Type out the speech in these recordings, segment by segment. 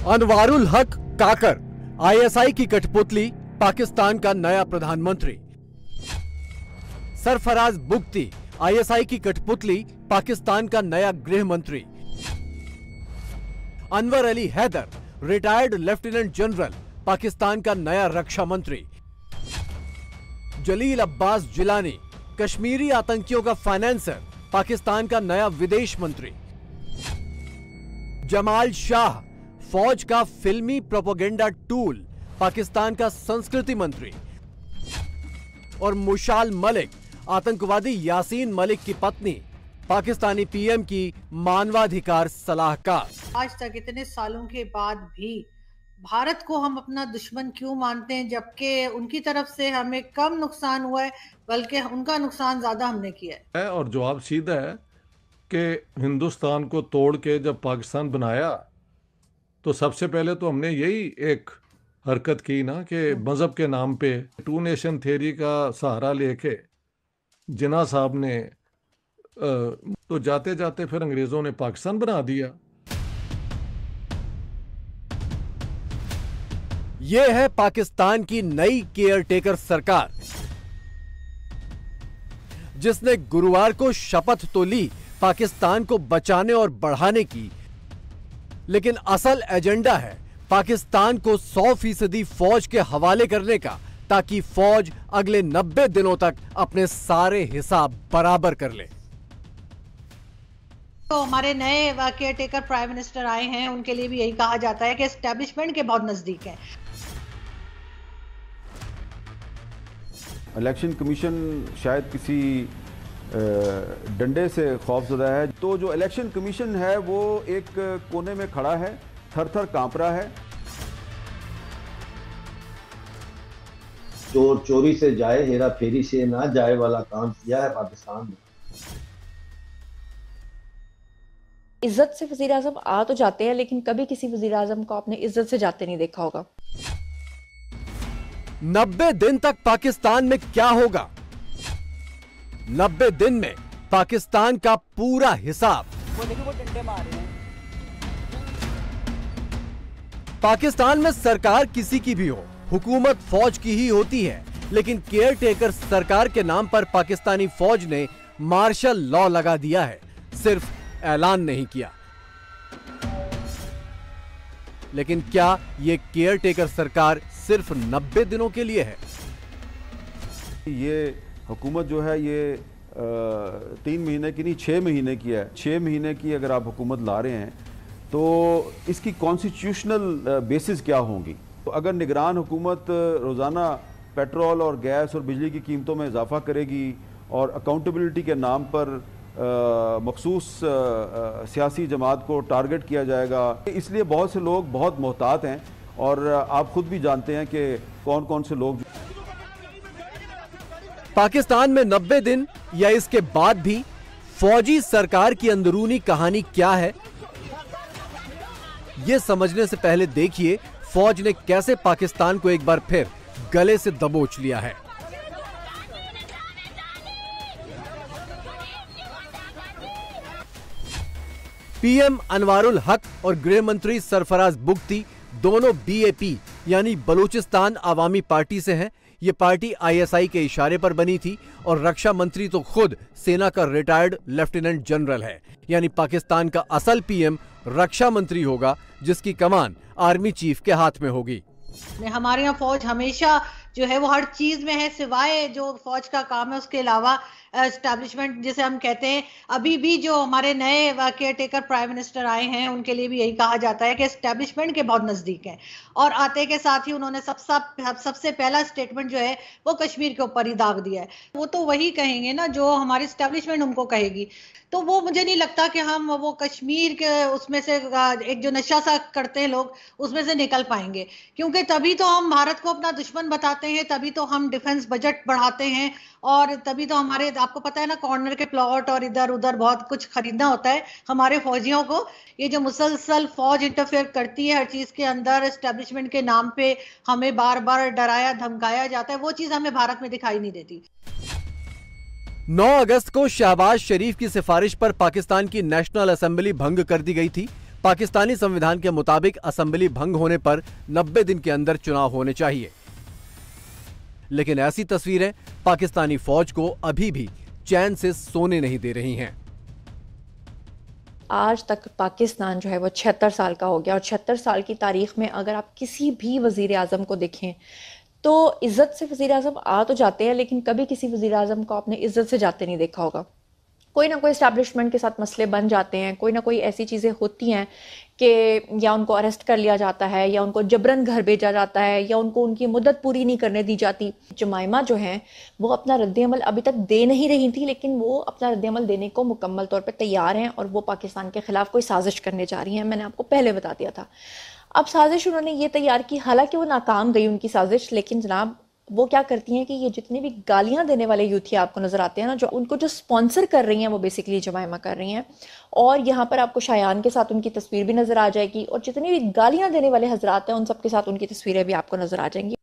अनवारुल हक काकर, आईएसआई की कठपुतली, पाकिस्तान का नया प्रधानमंत्री। सरफराज बुगती, आईएसआई की कठपुतली, पाकिस्तान का नया गृह मंत्री। Anwar Ali Haider, retired lieutenant general, Pakistan का नया रक्षा मंत्री। जलील अब्बास जिलानी, कश्मीरी आतंकियों का फाइनेंसर, पाकिस्तान का नया विदेश मंत्री। जमाल शाह, फौज का फिल्मी प्रोपेगेंडा टूल, पाकिस्तान का संस्कृति मंत्री। और मुशाल मलिक, आतंकवादी यासीन मलिक की पत्नी, पाकिस्तानी पीएम की मानवाधिकार सलाहकार। आज तक इतने सालों के बाद भी भारत को हम अपना दुश्मन क्यों मानते हैं, जबकि उनकी तरफ से हमें कम नुकसान हुआ है, बल्कि उनका नुकसान ज्यादा हमने किया है। और जवाब सीधा है कि हिंदुस्तान को तोड़ के जब पाकिस्तान बनाया तो सबसे पहले तो हमने यही एक हरकत की ना कि मजहब के नाम पे टू नेशन थ्योरी का सहारा लेके जिन्ना साहब ने तो जाते जाते फिर अंग्रेजों ने पाकिस्तान बना दिया। यह है पाकिस्तान की नई केयरटेकर सरकार, जिसने गुरुवार को शपथ तो ली पाकिस्तान को बचाने और बढ़ाने की, लेकिन असल एजेंडा है पाकिस्तान को 100% फौज के हवाले करने का, ताकि फौज अगले 90 दिनों तक अपने सारे हिसाब बराबर कर ले। तो हमारे नए केयरटेकर प्राइम मिनिस्टर आए हैं, उनके लिए भी यही कहा जाता है कि एस्टेब्लिशमेंट के बहुत नजदीक है। इलेक्शन कमीशन शायद किसी डंडे से खौफजदा है, तो जो इलेक्शन कमीशन है वो एक कोने में खड़ा है, थर थर कांप रहा है। चोर चोरी से जाए, हेरा फेरी से ना जाए वाला काम किया है पाकिस्तान ने। इज्जत से वजीर आजम आ तो जाते हैं, लेकिन कभी किसी वजीर आजम को आपने इज्जत से जाते नहीं देखा होगा। 90 दिन तक पाकिस्तान में क्या होगा? 90 दिन में पाकिस्तान का पूरा हिसाब। वो देखिए वो डंडे मार रहे हैं। पाकिस्तान में सरकार किसी की भी हो, हुकूमत फौज की ही होती है, लेकिन केयरटेकर सरकार के नाम पर पाकिस्तानी फौज ने मार्शल लॉ लगा दिया है, सिर्फ ऐलान नहीं किया। लेकिन क्या यह केयरटेकर सरकार सिर्फ 90 दिनों के लिए है? ये हुकूमत जो है ये 3 महीने की नहीं 6 महीने की है। 6 महीने की अगर आप हुकूमत ला रहे हैं तो इसकी कॉन्स्टिट्यूशनल बेसिस क्या होंगी? तो अगर निगरान हुकूमत रोज़ाना पेट्रोल और गैस और बिजली की कीमतों में इजाफा करेगी और अकाउंटेबिलिटी के नाम पर मखसूस सियासी जमात को टारगेट किया जाएगा, इसलिए बहुत से लोग बहुत मोहतात हैं और आप खुद भी जानते हैं कि कौन कौन से लोग। पाकिस्तान में 90 दिन या इसके बाद भी फौजी सरकार की अंदरूनी कहानी क्या है, यह समझने से पहले देखिए फौज ने कैसे पाकिस्तान को एक बार फिर गले से दबोच लिया है। पीएम अनवारुल हक और गृह मंत्री सरफराज बुगती दोनों बीएपी यानी बलूचिस्तान आवामी पार्टी से हैं। ये पार्टी आईएसआई के इशारे पर बनी थी और रक्षा मंत्री तो खुद सेना का रिटायर्ड लेफ्टिनेंट जनरल है, यानी पाकिस्तान का असल पीएम रक्षा मंत्री होगा, जिसकी कमान आर्मी चीफ के हाथ में होगी। हमारे यहाँ फौज हमेशा जो है वो हर चीज में है, सिवाय जो फौज का काम है उसके अलावा एस्टैब्लिशमेंट जिसे हम कहते हैं। अभी भी जो हमारे नए केयरटेकर प्राइम मिनिस्टर आए हैं, उनके लिए भी यही कहा जाता है कि एस्टैब्लिशमेंट के बहुत नजदीक है। और आते के साथ ही उन्होंने सबसे पहला स्टेटमेंट जो है वो कश्मीर के ऊपर ही दाग दिया है। वो तो वही कहेंगे ना जो हमारी एस्टैब्लिशमेंट उनको कहेगी। तो वो मुझे नहीं लगता कि हम वो कश्मीर के उसमें से एक जो नशा सा करते हैं लोग, उसमें से निकल पाएंगे, क्योंकि तभी तो हम भारत को अपना दुश्मन बताते हैं, तभी तो हम डिफेंस बजट बढ़ाते हैं, और तभी तो हमारे, आपको पता है ना, कॉर्नर के प्लॉट और इधर उधर बहुत कुछ खरीदना होता है हमारे फौजियों को। ये जो मुसलसल फौज इंटरफेयर करती है हर चीज के अंदर, एस्टेब्लिशमेंट के नाम पे हमें बार बार डराया धमकाया जाता है, वो चीज हमें भारत में दिखाई नहीं देती। 9 अगस्त को शहबाज शरीफ की सिफारिश पर पाकिस्तान की नेशनल असेंबली भंग कर दी गई थी। पाकिस्तानी संविधान के मुताबिक असेंबली भंग होने पर 90 दिन के अंदर चुनाव होने चाहिए, लेकिन ऐसी तस्वीरें पाकिस्तानी फौज को अभी भी चैन से सोने नहीं दे रही हैं। आज तक पाकिस्तान जो है वो 76 साल का हो गया, और 76 साल की तारीख में अगर आप किसी भी वज़ीर आज़म को देखें तो इज़्ज़त से वज़ीर आज़म आ तो जाते हैं, लेकिन कभी किसी वज़ीर आज़म को आपने इज़्ज़त से जाते नहीं देखा होगा। कोई ना कोई इस्टेब्लिशमेंट के साथ मसले बन जाते हैं, कोई ना कोई ऐसी चीज़ें होती हैं कि या उनको अरेस्ट कर लिया जाता है, या उनको जबरन घर भेजा जाता है, या उनको उनकी मुद्दत पूरी नहीं करने दी जाती। जमाइमा जो हैं वो अपना रद्द-ए-अमल अभी तक दे नहीं रही थी, लेकिन वो अपना रद्द-ए-अमल देने को मुकम्मल तौर पर तैयार हैं, और वो पाकिस्तान के ख़िलाफ़ कोई साजिश करने जा रही हैं। मैंने आपको पहले बता दिया था। अब साजिश उन्होंने ये तैयार की, हालांकि वो नाकाम गई उनकी साजिश, लेकिन जनाब वो क्या करती हैं कि ये जितने भी गालियां देने वाले यूथिया आपको नजर आते हैं ना, जो उनको जो स्पॉन्सर कर रही हैं वो बेसिकली जमाइमा कर रही हैं। और यहाँ पर आपको शायान के साथ उनकी तस्वीर भी नजर आ जाएगी, और जितनी भी गालियां देने वाले हजरात हैं उन सबके साथ उनकी तस्वीरें भी आपको नजर आ जाएंगी।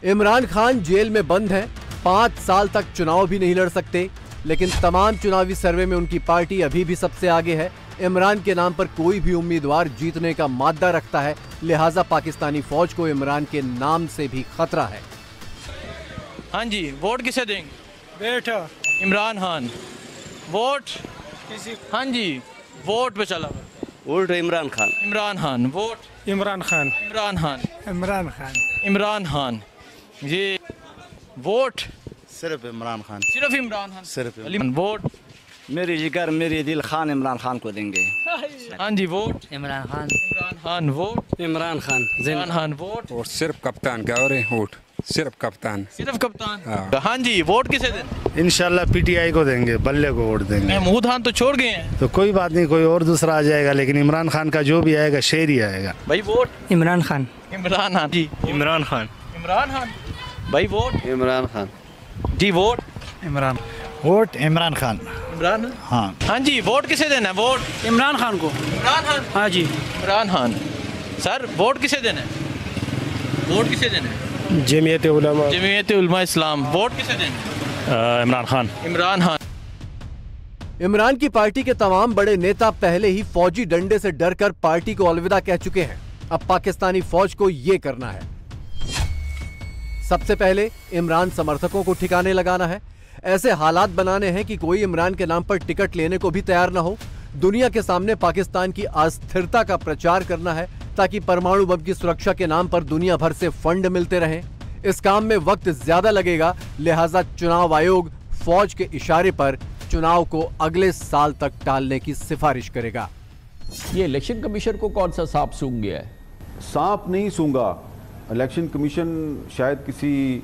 इमरान खान जेल में बंद हैं, 5 साल तक चुनाव भी नहीं लड़ सकते, लेकिन तमाम चुनावी सर्वे में उनकी पार्टी अभी भी सबसे आगे है। इमरान के नाम पर कोई भी उम्मीदवार जीतने का मादा रखता है, लिहाजा पाकिस्तानी फौज को इमरान के नाम से भी खतरा है। हाँ जी, वोट किसे देंगे? बेटा इमरान खान। वोट किसी हाँ जी, वोट पे चला। वोट इमरान खान। इमरान खान। वोट इमरान खान। इमरान खान। इमरान खान। इमरान खान। ये वोट सिर्फ इमरान खान। सिर्फ इमरान खान। सिर्फ वोट मेरी जिगर मेरी दिल खान इमरान खान को देंगे। हाँ जी, vote Imran Khan. Imran Khan. Vote Imran Khan. Imran Khan. Vote और सिर्फ कप्तान का, और वोट सिर्फ कप्तान। सिर्फ कप्तान। हाँ जी, वोट किसे दें? इंशाल्लाह पीटीआई को देंगे, बल्ले को वोट देंगे। महमूद खान तो छोड़ गए हैं, तो कोई बात नहीं, कोई और दूसरा आ जाएगा, लेकिन इमरान खान का जो भी आएगा शेर ही आएगा। भाई वोट इमरान खान। इमरान खान जी। इमरान खान। इमरान खान। भाई वोट इमरान खान जी। वोट इमरान। वोट इमरान खान। इमरान। हाँ हाँ जी, वोट किसे देना है? वोट इमरान खान को। इमरान खान। हाँ जी, इमरान खान। सर वोट किसे देना है? वोट किसे देना है? जमीयत उलमा। जमीयत उलमा इस्लाम। वोट किसे देना है? इमरान खान। इमरान खान। इमरान की पार्टी के तमाम बड़े नेता पहले ही फौजी डंडे से डरकर पार्टी को अलविदा कह चुके हैं। अब पाकिस्तानी फौज को ये करना है, सबसे पहले इमरान समर्थकों को ठिकाने लगाना है, ऐसे हालात बनाने हैं कि कोई इमरान के नाम पर टिकट लेने को भी तैयार न हो। दुनिया के सामने पाकिस्तान की अस्थिरता का प्रचार करना है ताकि परमाणु बम की सुरक्षा के नाम पर दुनिया भर से फंड मिलते रहें। इस काम में वक्त ज्यादा लगेगा, लिहाजा चुनाव आयोग फौज के इशारे पर चुनाव को अगले साल तक टालने की सिफारिश करेगा। ये इलेक्शन कमीशन को कौन सा सांप सूंघ गया है? सांप नहीं सूंघा, इलेक्शन कमीशन शायद किसी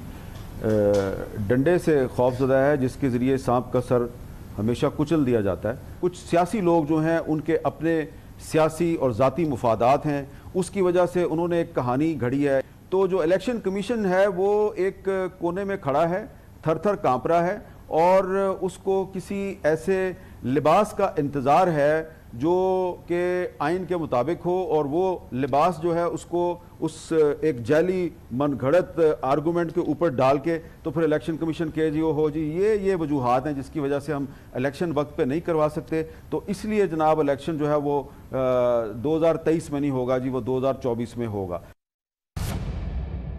डंडे से खौफजदा है जिसके ज़रिए सांप का सर हमेशा कुचल दिया जाता है। कुछ सियासी लोग जो हैं उनके अपने सियासी और ज़ाती मुफादात हैं, उसकी वजह से उन्होंने एक कहानी घड़ी है। तो जो इलेक्शन कमीशन है वो एक कोने में खड़ा है, थर थर काँप रहा है, और उसको किसी ऐसे लिबास का इंतज़ार है जो कि आइन के मुताबिक हो, और वो लिबास जो है उसको उस एक जाली मनगढ़ंत आर्गूमेंट के ऊपर डाल के तो फिर इलेक्शन कमीशन के जी हो जी ये वजूहात हैं जिसकी वजह से हम इलेक्शन वक्त पे नहीं करवा सकते, तो इसलिए जनाब इलेक्शन जो है वो 2023 में नहीं होगा जी, वो 2024 में होगा।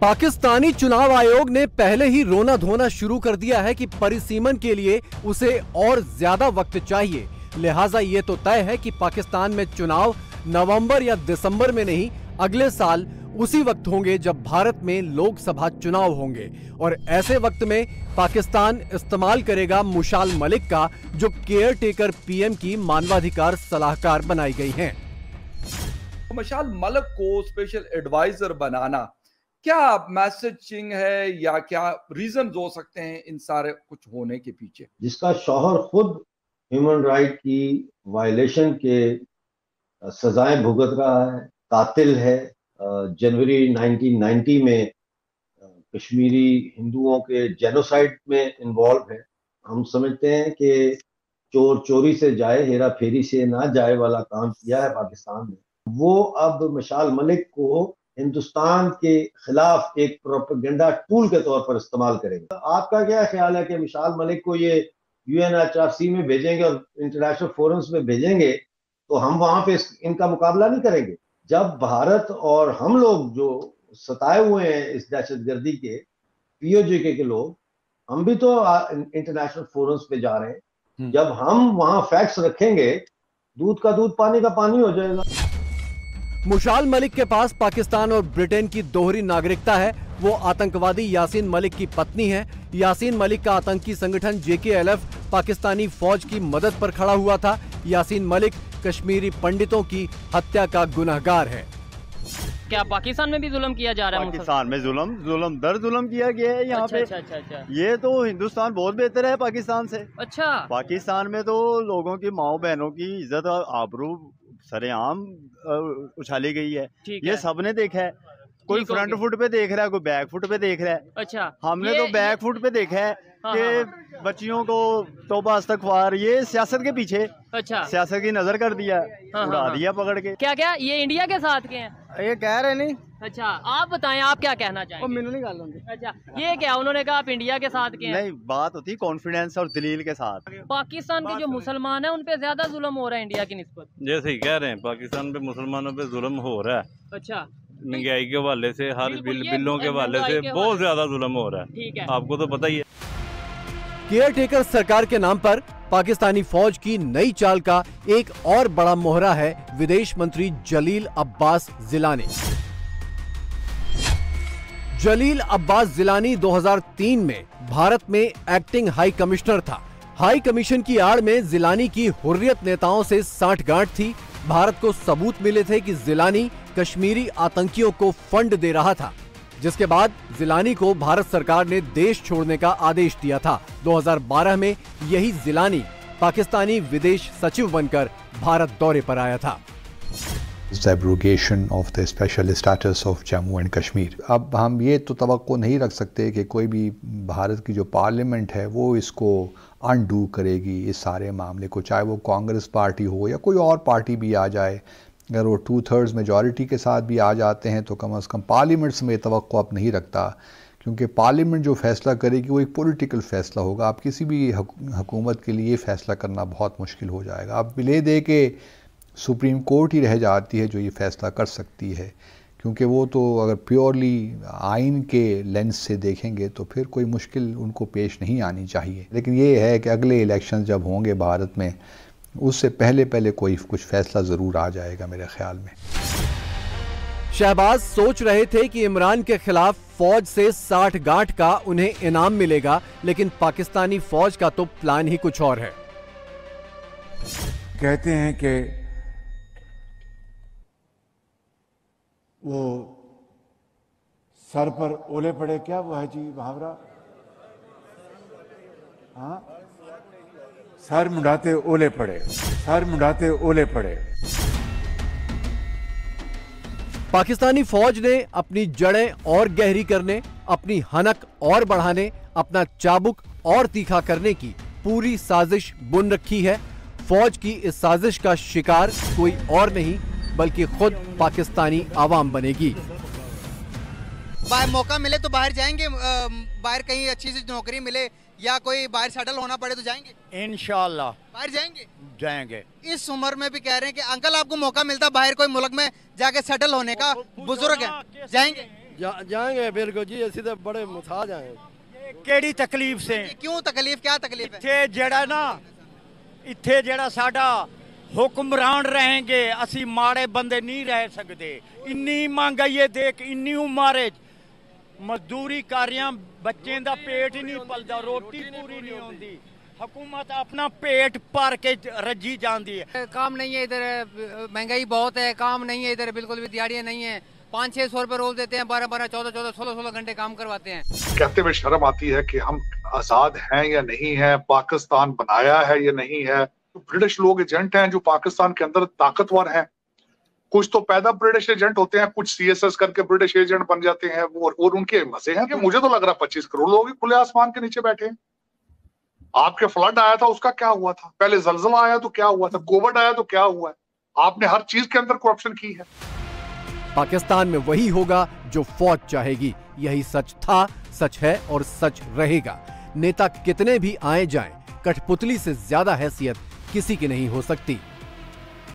पाकिस्तानी चुनाव आयोग ने पहले ही रोना धोना शुरू कर दिया है कि परिसीमन के लिए उसे और ज्यादा वक्त चाहिए, लिहाजा ये तो तय है कि पाकिस्तान में चुनाव नवंबर या दिसंबर में नहीं, अगले साल उसी वक्त होंगे जब भारत में लोकसभा चुनाव होंगे। और ऐसे वक्त में पाकिस्तान इस्तेमाल करेगा मुशाल मलिक का, जो केयर टेकर पीएम की मानवाधिकार सलाहकार बनाई गई हैं। मुशाल मलिक को स्पेशल एडवाइजर बनाना क्या मैसेजिंग है या क्या रीजन हो सकते हैं इन सारे कुछ होने के पीछे? जिसका शौहर खुद ह्यूमन राइट की वायलेशन के सजाएं भुगत रहा है, कातिल है, जनवरी 1990 में कश्मीरी हिंदुओं के जेनोसाइड में इन्वॉल्व है। हम समझते हैं कि चोर चोरी से जाए, हेरा फेरी से ना जाए वाला काम किया है पाकिस्तान ने। वो अब मुशाल मलिक को हिंदुस्तान के खिलाफ एक प्रोपेगेंडा टूल के तौर पर इस्तेमाल करेंगे। आपका क्या ख्याल है कि मुशाल मलिक को ये UNHRC में भेजेंगे और इंटरनेशनल फोरम्स में भेजेंगे तो हम वहां पे इनका मुकाबला नहीं करेंगे। जब भारत और हम लोग जो सताए हुए हैं इस दहशतगर्दी के POJ के लोग, हम भी तो इंटरनेशनल फोरम्स पे जा रहे हैं। जब हम वहां फैक्ट्स रखेंगे, दूध का दूध पानी का पानी हो जाएगा। मुशाल मलिक के पास पाकिस्तान और ब्रिटेन की दोहरी नागरिकता है। वो आतंकवादी यासीन मलिक की पत्नी है। यासीन मलिक का आतंकी संगठन JKLF पाकिस्तानी फौज की मदद पर खड़ा हुआ था। यासीन मलिक कश्मीरी पंडितों की हत्या का गुनहगार है। क्या पाकिस्तान में भी जुल्म किया जा रहा है? पाकिस्तान में जुल्म दर जुल्म किया गया है यहाँ पे। अच्छा। ये तो हिंदुस्तान बहुत बेहतर है पाकिस्तान से। अच्छा। पाकिस्तान में तो लोगों की माओ बहनों की इज्जत और आबरू सरेआम उछाली गई है। ये सबने देखा है। कोई फ्रंट फुट पे देख रहा है, कोई बैक फुट पे देख रहा है। अच्छा। हमने तो बैक फुट पे देखा है कि बच्चियों को तौबा इस्तगफार, ये सियासत के पीछे। अच्छा। सियासत की नजर कर दिया, उड़ा दिया पकड़ के। क्या ये इंडिया के साथ के हैं? ये कह रहे नहीं। अच्छा, आप बताएं, आप क्या कहना चाहेंगे? मैंने नहीं कहा। अच्छा, ये क्या उन्होंने कहा आप इंडिया के साथ के हैं? नहीं, बात होती कॉन्फिडेंस और दलील के साथ। पाकिस्तान के जो मुसलमान हैं उन पे ज्यादा जुल्म हो रहा है इंडिया की निस्बत। जैसे ही कह रहे हैं पाकिस्तान पे मुसलमानों पे जुल्म हो रहा है। अच्छा। महंगाई के हवाले से, हर बिलों के हवाले से बहुत ज्यादा जुल्म हो रहा है। ठीक है, आपको तो पता ही है। केयर टेकर सरकार के नाम पर पाकिस्तानी फौज की नई चाल का एक और बड़ा मोहरा है विदेश मंत्री जलील अब्बास जिलानी। जलील अब्बास जिलानी 2003 में भारत में एक्टिंग हाई कमिश्नर था। हाई कमीशन की आड़ में जिलानी की हुर्रियत नेताओं से सांठगांठ थी। भारत को सबूत मिले थे कि जिलानी कश्मीरी आतंकियों को फंड दे रहा था, जिसके बाद जिलानी को भारत सरकार ने देश छोड़ने का आदेश दिया था। 2012 में यही जिलानी पाकिस्तानी विदेश सचिव बनकर भारत दौरे पर आया था। Abrogation of the special status of Jammu and Kashmir. अब हम ये तो तवक्को नहीं रख सकते कि कोई भी भारत की जो पार्लियामेंट है वो इसको अनडू करेगी इस सारे मामले को, चाहे वो कांग्रेस पार्टी हो या कोई और पार्टी भी आ जाए। अगर वो 2/3 मेजॉरिटी के साथ भी आ जाते हैं तो कम से कम पार्लियामेंट में तवक्को अब नहीं रखता, क्योंकि पार्लियामेंट जो फैसला करेगी वो एक पॉलिटिकल फैसला होगा। अब किसी भी हुकूमत के लिए फैसला करना बहुत मुश्किल हो जाएगा। अब ले दे के सुप्रीम कोर्ट ही रह जाती है जो ये फैसला कर सकती है, क्योंकि वो तो अगर प्योरली आइन के लेंस से देखेंगे तो फिर कोई मुश्किल उनको पेश नहीं आनी चाहिए। लेकिन ये है कि अगले इलेक्शन जब होंगे भारत में, उससे पहले कोई कुछ फैसला ज़रूर आ जाएगा मेरे ख्याल में। शहबाज सोच रहे थे कि इमरान के खिलाफ फौज से 60 गांठ का उन्हें इनाम मिलेगा, लेकिन पाकिस्तानी फौज का तो प्लान ही कुछ और है। कहते हैं कि वो सर पर ओले पड़े, क्या वो है जी मुहावरा? हाँ, सर मुंडाते ओले पड़े, सर मुंडाते ओले पड़े। पाकिस्तानी फौज ने अपनी जड़ें और गहरी करने, अपनी हनक और बढ़ाने, अपना चाबुक और तीखा करने की पूरी साजिश बुन रखी है। फौज की इस साजिश का शिकार कोई और नहीं बल्कि खुद पाकिस्तानी आवाम बनेगी। मौका मिले तो बाहर जाएंगे, बाहर कहीं अच्छी सी नौकरी मिले या कोई बाहर सेटल होना पड़े तो जाएंगे इंशाल्लाह। बाहर जाएंगे। इस उम्र में भी कह रहे हैं कि अंकल आपको मौका मिलता बाहर कोई मुल्क में जाके सेटल होने का, बुजुर्ग है, जाएंगे? जाएंगे बिल्कुल जी, ऐसे तो बड़े मुताज हैं। केड़ी तकलीफ से? क्यों तकलीफ, क्या तकलीफ है? इत्थे जेड़ा ना, इत्थे जेड़ा साडा हुक्मरान रहेंगे, असी माड़े बंदे नहीं रह सकते। इन्नी महंगाई है, देख इन्नी उम्र मजदूरी कारियां, बच्चे दा पेट ही नहीं पलदा, रोटी पूरी नहीं होती। हुकूमत अपना पेट भर के रजी जाती है। काम नहीं है इधर, महंगाई बहुत है, काम नहीं है इधर, बिल्कुल भी दिहाड़ियां नहीं है। 500-600 रुपए रोज देते हैं, 12-12, 14-14, 16-16 घंटे काम करवाते हैं। कहते हुए शर्म आती है कि हम आजाद हैं या नहीं है, पाकिस्तान बनाया है या नहीं है। तो ब्रिटिश लोग एजेंट हैं जो पाकिस्तान के अंदर ताकतवर हैं। कुछ तो पैदा ब्रिटिश एजेंट होते हैं, कुछ CSS करके ब्रिटिश एजेंट बन जाते हैं, और उनके मजे हैं कि मुझे तो लग रहा 25 करोड़ लोग खुले आसमान के नीचे बैठे हैं। आपके फ्लड आया था, उसका क्या हुआ था? पहले जलजला आया तो क्या हुआ था? कोविड आया तो क्या हुआ है? आपने हर चीज के अंदर करप्शन की है। पाकिस्तान में वही होगा जो फौज चाहेगी। यही सच था, सच है और सच रहेगा। नेता कितने भी आए जाएं, कठपुतली से ज्यादा हैसियत किसी की नहीं हो सकती।